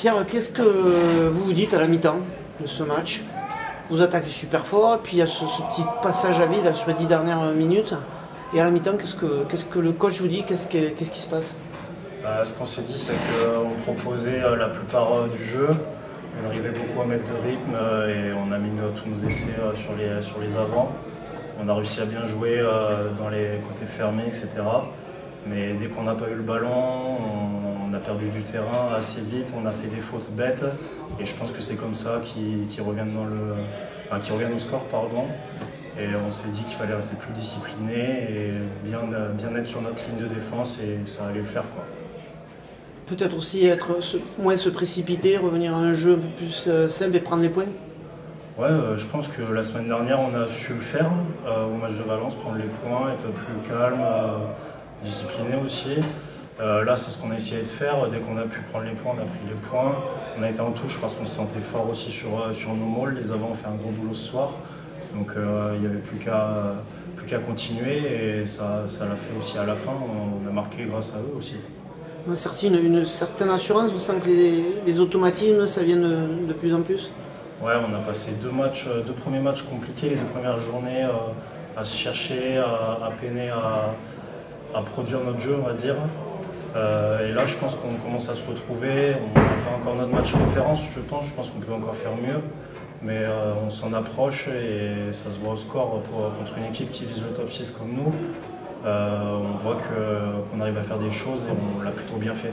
Pierre, qu'est-ce que vous vous dites à la mi-temps de ce match? Vous attaquez super fort, puis il y a ce petit passage à vide sur les 10 dernières minutes. Et à la mi-temps, qu'est-ce que le coach vous dit? Qu'est-ce qui se passe? Ce qu'on s'est dit, c'est qu'on proposait la plupart du jeu. On arrivait beaucoup à mettre de rythme et on a mis tous nos essais sur les avants. On a réussi à bien jouer dans les côtés fermés, etc. Mais dès qu'on n'a pas eu le ballon, on a perdu du terrain assez vite, on a fait des fautes bêtes. Et je pense que c'est comme ça qu'ils reviennent au score, pardon. Et on s'est dit qu'il fallait rester plus discipliné et bien être sur notre ligne de défense et ça allait le faire, quoi. Peut-être aussi moins se précipiter, revenir à un jeu un peu plus simple et prendre les points? Ouais, je pense que la semaine dernière on a su le faire au match de Valence, prendre les points, être plus calme, discipliné aussi. Là c'est ce qu'on a essayé de faire, dès qu'on a pu prendre les points, on a pris les points. On a été en touche parce qu'on se sentait fort aussi sur nos mauls, les avants ont fait un gros boulot ce soir. Donc il n'y avait plus qu'à continuer et ça l'a fait aussi à la fin, on a marqué grâce à eux aussi. On a sorti une certaine assurance, on sent que les automatismes ça vient de plus en plus? Ouais, on a passé deux premiers matchs compliqués, les 2 premières journées à se chercher, à peiner à produire notre jeu, on va dire. Et là, je pense qu'on commence à se retrouver. On n'a pas encore notre match référence, je pense qu'on peut encore faire mieux. Mais on s'en approche et ça se voit au score contre une équipe qui vise le top 6 comme nous. On voit qu'on arrive à faire des choses et on l'a plutôt bien fait.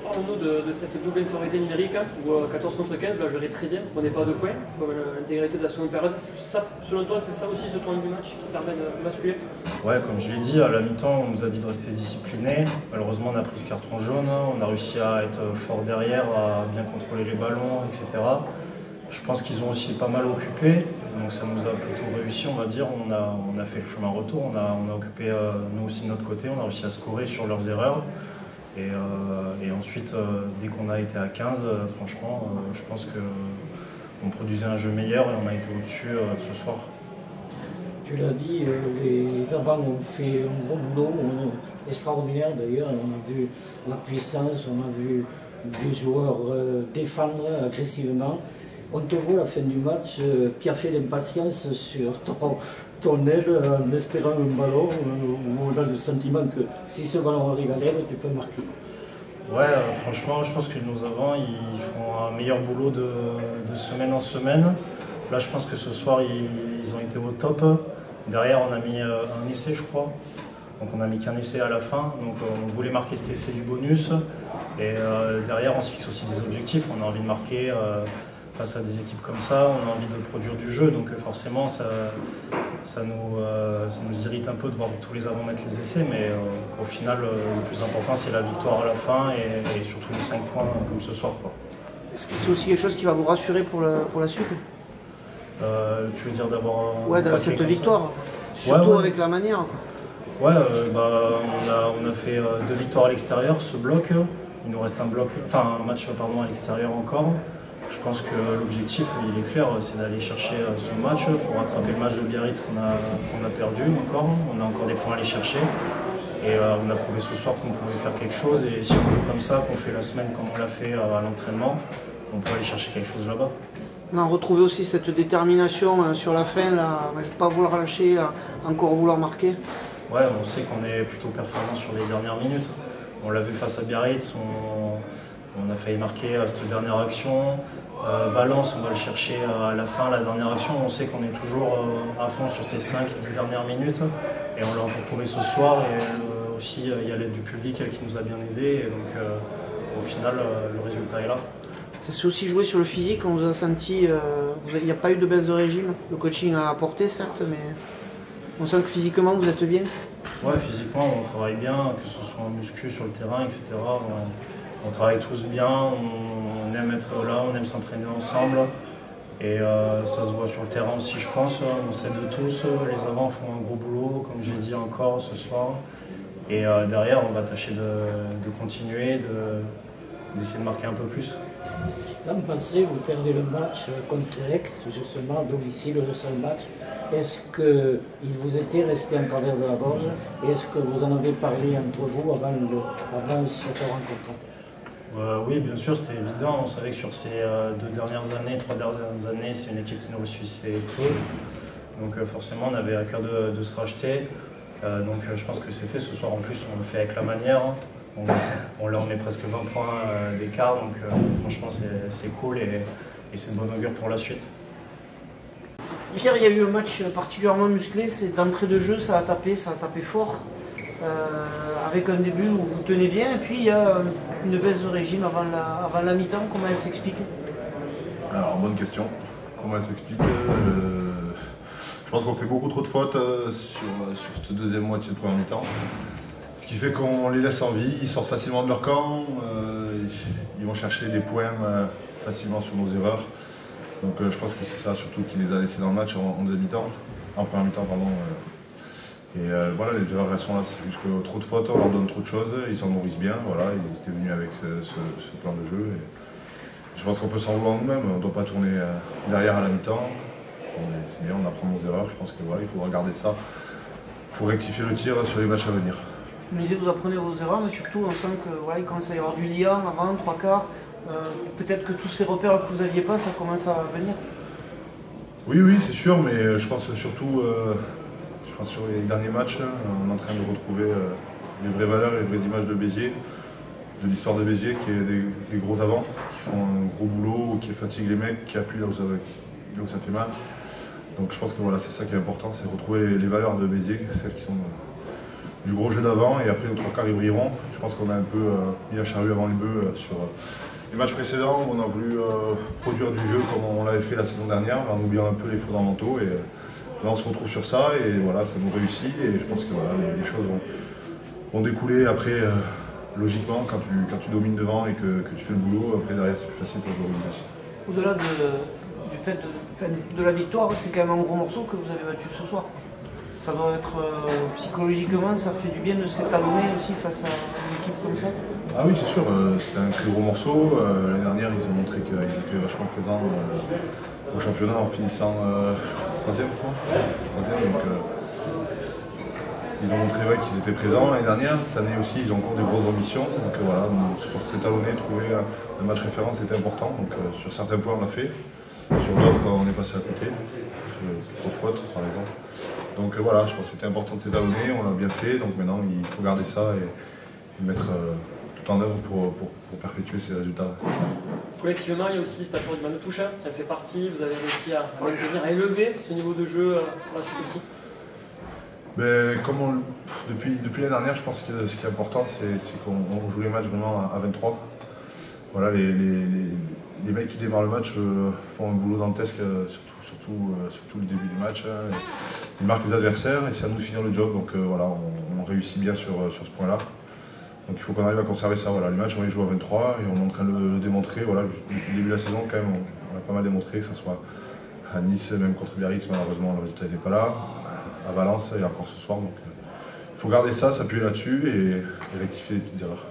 Parlons-nous de cette double infériorité numérique où 14 contre 15, vous la gérez très bien, vous ne prenez pas de points, comme l'intégrité de la seconde période. Ça, selon toi, c'est ça aussi ce tournoi du match qui permet de basculer? Ouais, comme je l'ai dit, à la mi-temps, on nous a dit de rester disciplinés. Malheureusement, on a pris ce carton jaune, on a réussi à être fort derrière, à bien contrôler les ballons, etc. Je pense qu'ils ont aussi pas mal occupé, donc ça nous a plutôt réussi, on va dire. On a fait le chemin retour, on a occupé nous aussi de notre côté, on a réussi à scorer sur leurs erreurs. Et ensuite, dès qu'on a été à 15, franchement, je pense qu'on produisait un jeu meilleur et on a été au-dessus ce soir. Tu l'as dit, les avants ont fait un gros boulot, extraordinaire d'ailleurs. On a vu la puissance, on a vu des joueurs défendre agressivement. On te voit à la fin du match qui a fait l'impatience sur ton aile en espérant un ballon où on a le sentiment que si ce ballon arrive à l'aile, tu peux marquer. Ouais, franchement, je pense que nos avants ils font un meilleur boulot de semaine en semaine. Là, je pense que ce soir, ils ont été au top. Derrière, on a mis un essai, je crois. Donc on a mis qu'un essai à la fin. Donc on voulait marquer cet essai du bonus. Et derrière, on se fixe aussi des objectifs. On a envie de marquer face à des équipes comme ça, on a envie de produire du jeu, donc forcément ça nous irrite un peu de voir tous les avants mettre les essais, mais au final le plus important c'est la victoire à la fin et surtout les 5 points comme ce soir, quoi. Est-ce que c'est aussi quelque chose qui va vous rassurer pour la suite? Tu veux dire d'avoir cette victoire, surtout avec la manière, quoi. Ouais, on a fait 2 victoires à l'extérieur, ce bloc, il nous reste un match à l'extérieur encore. Je pense que l'objectif, il est clair, c'est d'aller chercher ce match. Il faut rattraper le match de Biarritz qu'on a perdu encore. On a encore des points à aller chercher. Et on a prouvé ce soir qu'on pouvait faire quelque chose. Et si on joue comme ça, qu'on fait la semaine comme on l'a fait à l'entraînement, on peut aller chercher quelque chose là-bas. On a retrouvé aussi cette détermination sur la fin, à ne pas vouloir lâcher, à encore vouloir marquer. Ouais, on sait qu'on est plutôt performant sur les dernières minutes. On l'a vu face à Biarritz. On a failli marquer cette dernière action. Valence, on va le chercher à la fin, la dernière action. On sait qu'on est toujours à fond sur ces 5-10 dernières minutes. Et on l'a retrouvé ce soir. Et aussi, il y a l'aide du public qui nous a bien aidés. Et donc, au final, le résultat est là. C'est aussi joué sur le physique. On vous a senti. Il n'y a pas eu de baisse de régime. Le coaching a apporté, certes, mais on sent que physiquement, vous êtes bien. Ouais, physiquement, on travaille bien, que ce soit en muscu sur le terrain, etc. On travaille tous bien, on aime être là, on aime s'entraîner ensemble et ça se voit sur le terrain aussi, je pense. On s'aide de tous, les avants font un gros boulot, comme j'ai dit encore ce soir. Et derrière, on va tâcher de continuer, d'essayer de marquer un peu plus. L'an passé, vous perdez le match contre Aix, justement, à domicile, le seul match. Est-ce qu'il vous était resté en travers de la gorge? Et est-ce que vous en avez parlé entre vous avant cette rencontre? Oui, bien sûr, c'était évident. On savait que sur ces 3 dernières années, c'est une équipe qui nous suissait peu. Donc forcément, on avait à cœur de se racheter. Donc je pense que c'est fait. Ce soir, en plus, on le fait avec la manière. Là, on est presque 20 points d'écart. Donc franchement, c'est cool et c'est de bon augure pour la suite. Pierre, il y a eu un match particulièrement musclé. C'est d'entrée de jeu, ça a tapé fort. Avec un début où vous tenez bien, et puis il y a une baisse de régime avant la mi-temps. Comment elle s'explique? Alors, bonne question. Comment elle s'explique? Je pense qu'on fait beaucoup trop de fautes sur cette deuxième moitié de première mi-temps. Ce qui fait qu'on les laisse en vie, ils sortent facilement de leur camp, ils vont chercher des points facilement sur nos erreurs. Donc je pense que c'est ça surtout qui les a laissés dans le match en deuxième mi-temps, en première mi-temps pardon. Voilà, les erreurs elles sont là, c'est juste que trop de fautes, on leur donne trop de choses, ils s'en nourrissent bien, voilà, ils étaient venus avec ce plan de jeu. Et je pense qu'on peut s'en vouloir nous-mêmes, on ne doit pas tourner derrière à la mi-temps. C'est bien, on apprend nos erreurs, je pense que voilà, il faut regarder ça pour rectifier le tir sur les matchs à venir. Vous disiez vous apprenez vos erreurs, mais surtout on sent que voilà, il commence à y avoir du lien avant, 3/4. Peut-être que tous ces repères que vous n'aviez pas, ça commence à venir. Oui, c'est sûr, mais je pense surtout sur les derniers matchs, on est en train de retrouver les vraies valeurs et les vraies images de Béziers, de l'histoire de Béziers, qui est des gros avants, qui font un gros boulot, qui fatiguent les mecs, qui appuient là où ça fait mal. Donc je pense que voilà, c'est ça qui est important, c'est retrouver les valeurs de Béziers, celles qui sont du gros jeu d'avant, et après les 3/4 ils brilleront. Je pense qu'on a un peu mis la charrue avant les bœufs sur les matchs précédents où on a voulu produire du jeu comme on l'avait fait la saison dernière, en oubliant un peu les fondamentaux. Et là on se retrouve sur ça et voilà, ça nous réussit. Et je pense que voilà, les choses vont découler après logiquement quand tu domines devant et que tu fais le boulot. Après derrière c'est plus facile pour jouer. Au-delà du fait de la victoire, c'est quand même un gros morceau que vous avez battu ce soir. Ça doit être psychologiquement, ça fait du bien de s'étalonner aussi face à une équipe comme ça. Ah oui, c'est sûr, c'était un très gros morceau. L'année dernière, ils ont montré qu'ils étaient vachement présents au championnat en finissant 3e, je crois. 3e, donc ils ont montré qu'ils étaient présents l'année dernière. Cette année aussi, ils ont encore des grosses ambitions. Donc voilà, pour s'étalonner, trouver un match référence, c'était important. Donc sur certains points, on l'a fait. Sur d'autres, on est passé à côté. Trop de fautes, par exemple. Donc voilà, je pense que c'était important de s'étalonner, on l'a bien fait, donc maintenant il faut garder ça et mettre tout en œuvre pour perpétuer ces résultats. Collectivement, il y a aussi cet apport du Manu Toucha, qui en fait partie, vous avez réussi à maintenir, à élever ce niveau de jeu pour la suite aussi. Mais depuis l'année dernière, je pense que ce qui est important, c'est qu'on joue les matchs vraiment à 23. Voilà, les mecs qui démarrent le match font un boulot dantesque, surtout le début du match. Ils marquent les adversaires et c'est à nous de finir le job. Donc voilà, on réussit bien sur ce point-là. Donc il faut qu'on arrive à conserver ça. Voilà, les matchs, on les joue à 23 et on est en train de le démontrer. Voilà, depuis le début de la saison, quand même, on a pas mal démontré, que ce soit à Nice, même contre Biarritz, malheureusement, le résultat n'était pas là. À Valence et encore ce soir. Donc il faut garder ça, s'appuyer là-dessus et rectifier les petites erreurs.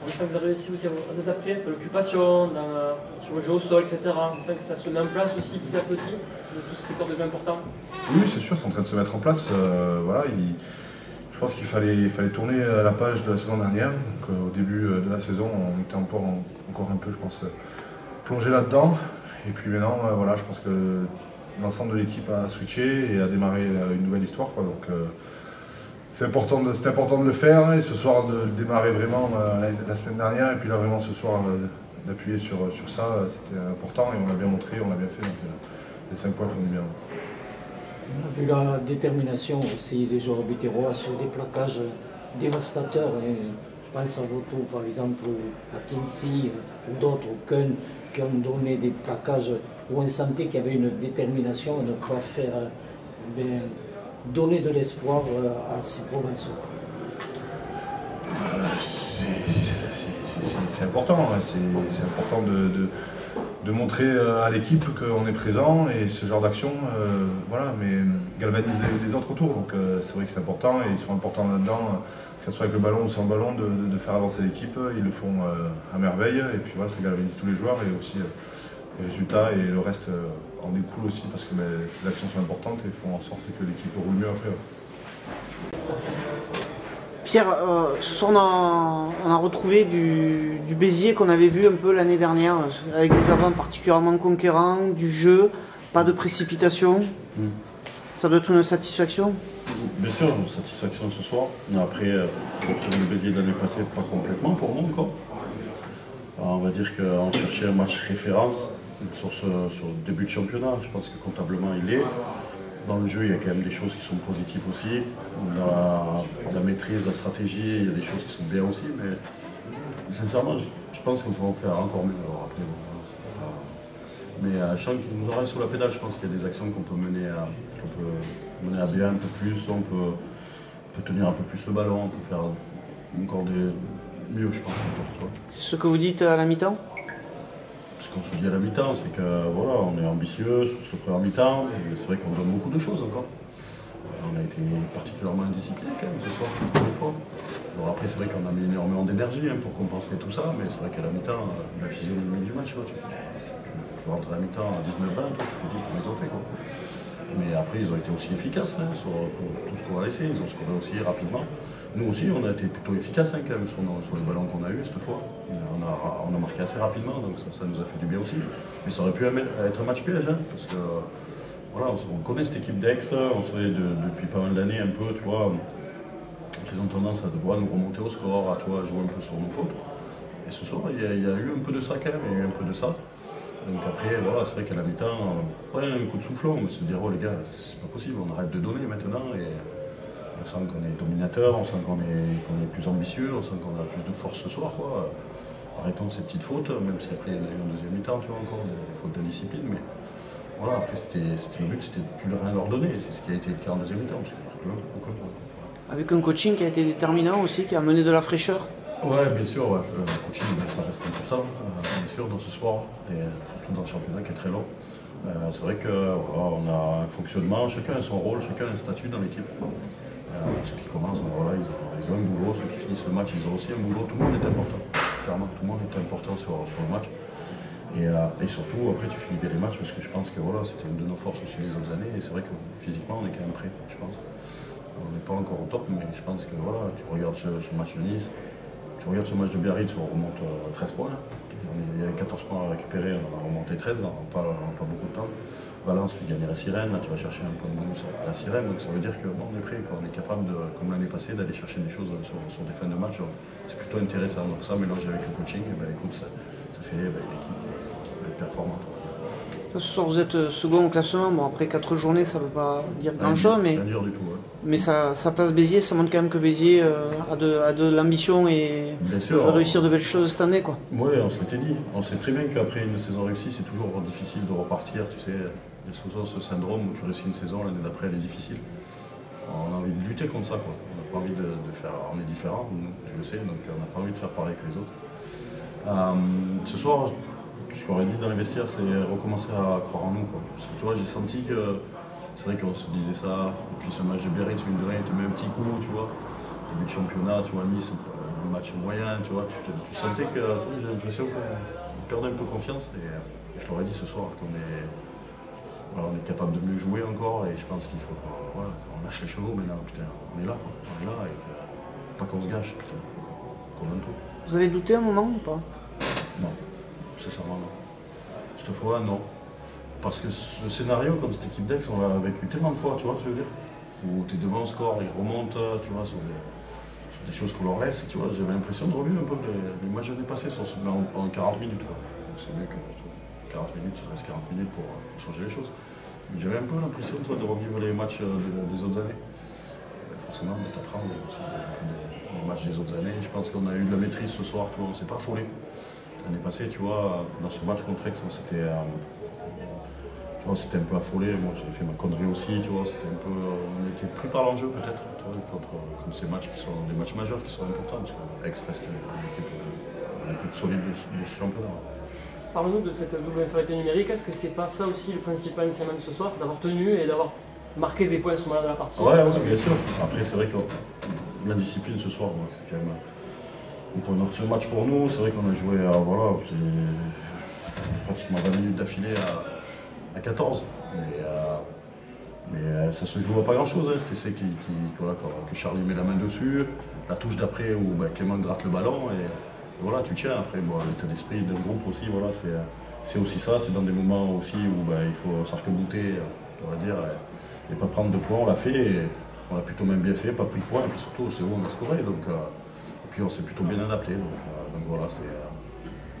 On sent que vous avez réussi aussi à vous adapter à l'occupation, sur le jeu au sol, etc. On sent que ça se met en place aussi petit à petit, de tous ces secteurs de jeu importants. Oui, c'est sûr, c'est en train de se mettre en place. Voilà, je pense qu'il fallait tourner la page de la saison dernière. Donc, au début de la saison, on était encore un peu, je pense, plongé là-dedans. Et puis maintenant, voilà, je pense que l'ensemble de l'équipe a switché et a démarré une nouvelle histoire, quoi. Donc, c'était important de le faire et ce soir de le démarrer vraiment la semaine dernière et puis là vraiment ce soir d'appuyer sur ça, c'était important et on l'a bien montré, on l'a bien fait, donc les 5 points font du bien. On a vu la détermination aussi des joueurs biterrois sur des plaquages dévastateurs. Je pense à Voto par exemple, à Kinsey ou d'autres, au Keun, qui ont donné des plaquages où on sentait qu'il y avait une détermination à ne pas faire donner de l'espoir à ces provinciaux. C'est important, hein. C'est important de montrer à l'équipe qu'on est présent et ce genre d'action, voilà, mais galvanise les autres autour. Donc c'est vrai que c'est important et ils sont importants là-dedans, que ce soit avec le ballon ou sans ballon, de faire avancer l'équipe. Ils le font à merveille et puis voilà, ça galvanise tous les joueurs et aussi les résultats et le reste en découle aussi parce que ces actions sont importantes et font en sorte que l'équipe roule mieux après. Pierre, ce soir on a retrouvé du Béziers qu'on avait vu un peu l'année dernière, avec des avants particulièrement conquérants, du jeu, pas de précipitation. Ça doit être une satisfaction? Bien sûr, une satisfaction ce soir. Après, retrouver le Béziers de l'année passée, pas complètement pour nous encore. Alors, on va dire qu'on cherchait un match référence sur le début de championnat. Je pense que comptablement il est. Dans le jeu, il y a quand même des choses qui sont positives aussi. Dans la maîtrise, la stratégie, il y a des choses qui sont bien aussi. Mais sincèrement, je pense qu'on peut en faire encore mieux. Alors, après, mais je sens qu'il nous aura sur la pédale. Je pense qu'il y a des actions qu'on peut mener à bien un peu plus. On peut tenir un peu plus le ballon, on peut faire encore mieux, je pense. C'est ce que vous dites à la mi-temps? Ce qu'on se dit à la mi-temps, c'est que voilà, on est ambitieux sur ce premier mi-temps. C'est vrai qu'on donne beaucoup de choses encore. On a été particulièrement indiscipliné quand même ce soir, pour une fois. Alors après, c'est vrai qu'on a mis énormément d'énergie pour compenser tout ça, mais c'est vrai qu'à la mi-temps, la physionomie du match, tu rentres à la mi-temps à 19-20, toi, tu te dis comment ils ont fait, quoi. Mais après, ils ont été aussi efficaces sur tout ce qu'on a laissé. Ils ont scoré aussi rapidement. Nous aussi, on a été plutôt efficaces quand même sur les ballons qu'on a eus cette fois. On a marqué assez rapidement, donc ça nous a fait du bien aussi. Mais ça aurait pu être un match piège, parce que voilà, on connaît cette équipe d'Aix, on se fait depuis pas mal d'années un peu, tu vois, qu'ils ont tendance à devoir nous remonter au score, à jouer un peu sur nos fautes. Et ce soir, il y a eu un peu de ça quand même, il y a eu un peu de ça. Donc après, voilà, c'est vrai qu'à la mi-temps, un coup de soufflot, on se dit, oh les gars, c'est pas possible, on arrête de donner maintenant. Et on sent qu'on est dominateur, on sent qu'on est plus ambitieux, on sent qu'on a plus de force ce soir, quoi. Arrêtons ces petites fautes, même si après il y en a eu en deuxième mi-temps, tu vois, encore des fautes d'indiscipline. Mais voilà, après le but, c'était de plus rien leur donner. Et c'est ce qui a été le cas en deuxième mi-temps, parce qu'il n'y a aucun point. Avec un coaching qui a été déterminant aussi, qui a amené de la fraîcheur? Ouais, bien sûr, ouais. Le coaching, ça reste important, bien sûr, dans ce sport, et surtout dans le championnat qui est très long. C'est vrai qu'on a un fonctionnement, chacun a son rôle, chacun a un statut dans l'équipe. Ceux qui commencent, voilà, ils ont un boulot, ceux qui finissent le match, ils ont aussi un boulot. Tout le monde est important, clairement, tout le monde est important sur le match. Et surtout, après, tu finis bien les matchs, parce que je pense que voilà, c'était une de nos forces aussi les autres années, et c'est vrai que physiquement, on est quand même prêt, je pense. On n'est pas encore au top, mais je pense que voilà, tu regardes ce match de Nice. Tu regardes ce match de Biarritz, on remonte 13 points. Il y avait 14 points à récupérer, on a remonté 13, on n'a pas beaucoup de temps. Valence, tu gagnes la sirène, là tu vas chercher un point de bonus à la sirène, donc ça veut dire qu'on est prêt, qu'on est capable, comme l'année passée, d'aller chercher des choses sur des fins de match. C'est plutôt intéressant, donc ça mélangé avec le coaching, écoute, ça fait une équipe qui va être performante. Ce soir, vous êtes second au classement. Bon, après 4 journées, ça ne veut pas dire grand-chose, mais, ça place Béziers, ça montre quand même que Béziers a de l'ambition et va réussir de belles choses cette année, quoi. Oui, on se l'était dit. On sait très bien qu'après une saison réussie, c'est toujours difficile de repartir. Tu sais, il y a souvent ce syndrome où tu réussis une saison, l'année d'après, elle est difficile. On a envie de lutter contre ça, quoi. On n'a pas envie de faire... On est différents, nous, tu le sais, donc on n'a pas envie de faire pareil que les autres. Ce soir, ce qu'on aurait dit dans les vestiaires, c'est recommencer à croire en nous, quoi. Parce que tu vois, j'ai senti que c'est vrai qu'on se disait ça, et puis ce match de Biarritz, mine de rien, il te met un petit coup, tu vois. Début de championnat, tu vois, Nice, un match moyen, tu vois, tu sentais que, j'ai l'impression qu'on perdait un peu confiance, et je leur ai dit ce soir qu'on est, voilà, on est capable de mieux jouer encore, et je pense qu'il faut qu'on lâche les chevaux maintenant, putain, on est là, et il ne faut pas qu'on se gâche, putain, il faut qu'on donne tout. Vous avez douté un moment ou pas? Non. Sincèrement, non. Cette fois, non. Parce que ce scénario, comme cette équipe d'Aix, on l'a vécu tellement de fois, tu vois ce que je veux dire? Où tu es devant le score, ils remontent, tu vois, sur des choses qu'on leur laisse, tu vois. J'avais l'impression de revivre un peu les matchs de passé en 40 minutes, quoi. C'est mieux que 40 minutes, il reste 40 minutes pour changer les choses. Mais j'avais un peu l'impression, de revivre les matchs des autres années. Et forcément, tu apprends les matchs des autres années. Je pense qu'on a eu de la maîtrise ce soir, tu vois, on s'est pas affolé. L'année passée, tu vois, dans ce match contre Aix, on s'était un peu affolé. Moi, j'ai fait ma connerie aussi, tu vois. On était pris par l'enjeu peut-être, contre ces matchs qui sont des matchs majeurs qui sont importants, parce que Aix reste une équipe la plus solide de ce championnat. Parle-nous de cette double infériorité numérique. Est-ce que c'est pas ça aussi le principal enseignement de ce soir, d'avoir tenu et d'avoir marqué des points à ce moment-là de la partie? Ouais, bien sûr. Après, c'est vrai que la discipline ce soir, c'est quand même un point de match pour nous. C'est vrai qu'on a joué voilà, pratiquement 20 minutes d'affilée à 14. Mais ça se joue à pas grand chose, hein. C'est l'essai que Charlie met la main dessus, la touche d'après où Clément gratte le ballon et voilà, tu tiens. Après, l'état d'esprit d'un groupe aussi, voilà, c'est aussi ça, c'est dans des moments aussi où il faut s'arc-bouter, on va dire, et pas prendre de points. On l'a fait et on l'a plutôt même bien fait, pas pris de points, et puis surtout c'est où on a scoré. Et puis on s'est plutôt bien adapté. Donc voilà, c'est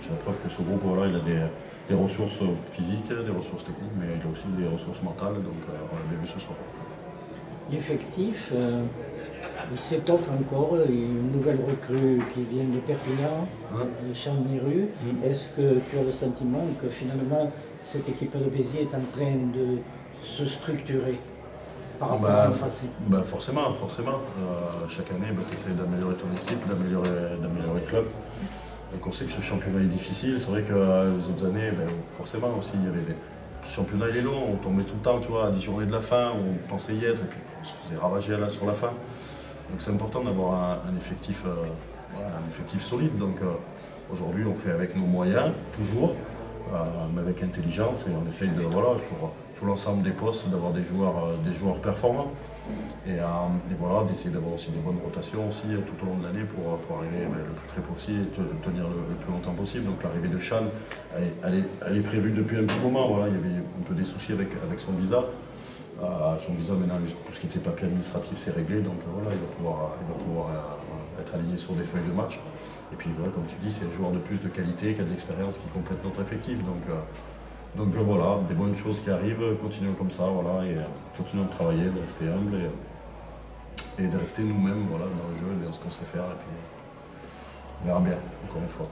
la preuve que ce groupe, voilà, il a des ressources physiques, des ressources techniques, mais il a aussi des ressources mentales, donc on l'a bien vu ce soir. L'effectif, il s'étoffe encore, il y a une nouvelle recrue qui vient de Perpignan, de Chandniru. Est-ce que tu as le sentiment que finalement cette équipe de Béziers est en train de se structurer par rapport à l'an passé? Forcément. Chaque année, tu essaies d'améliorer ton équipe, d'améliorer le club. Donc on sait que ce championnat est difficile. C'est vrai que les autres années, forcément aussi, il y avait ce championnat il est long, on tombait tout le temps, tu vois, à 10 journées de la fin, on pensait y être, et puis on se faisait ravager sur la fin. Donc c'est important d'avoir un effectif solide. Donc aujourd'hui, on fait avec nos moyens, toujours, mais avec intelligence, et on essaye de, sur l'ensemble des postes, d'avoir des joueurs performants. Et voilà, d'essayer d'avoir aussi des bonnes rotations aussi tout au long de l'année pour arriver le plus frais possible et tenir le plus longtemps possible. Donc l'arrivée de Chan, elle est prévue depuis un petit moment. Voilà, il y avait un peu des soucis avec son visa. Son visa maintenant, tout ce qui était papier administratif, c'est réglé. Donc voilà, il va pouvoir être aligné sur des feuilles de match. Et puis voilà, comme tu dis, c'est un joueur de plus de qualité, qui a de l'expérience, qui complète notre effectif. Donc voilà, des bonnes choses qui arrivent, continuons comme ça, voilà, et continuons de travailler, de rester humble et de rester nous-mêmes, voilà, dans le jeu, dans ce qu'on sait faire, et puis on verra bien, encore une fois.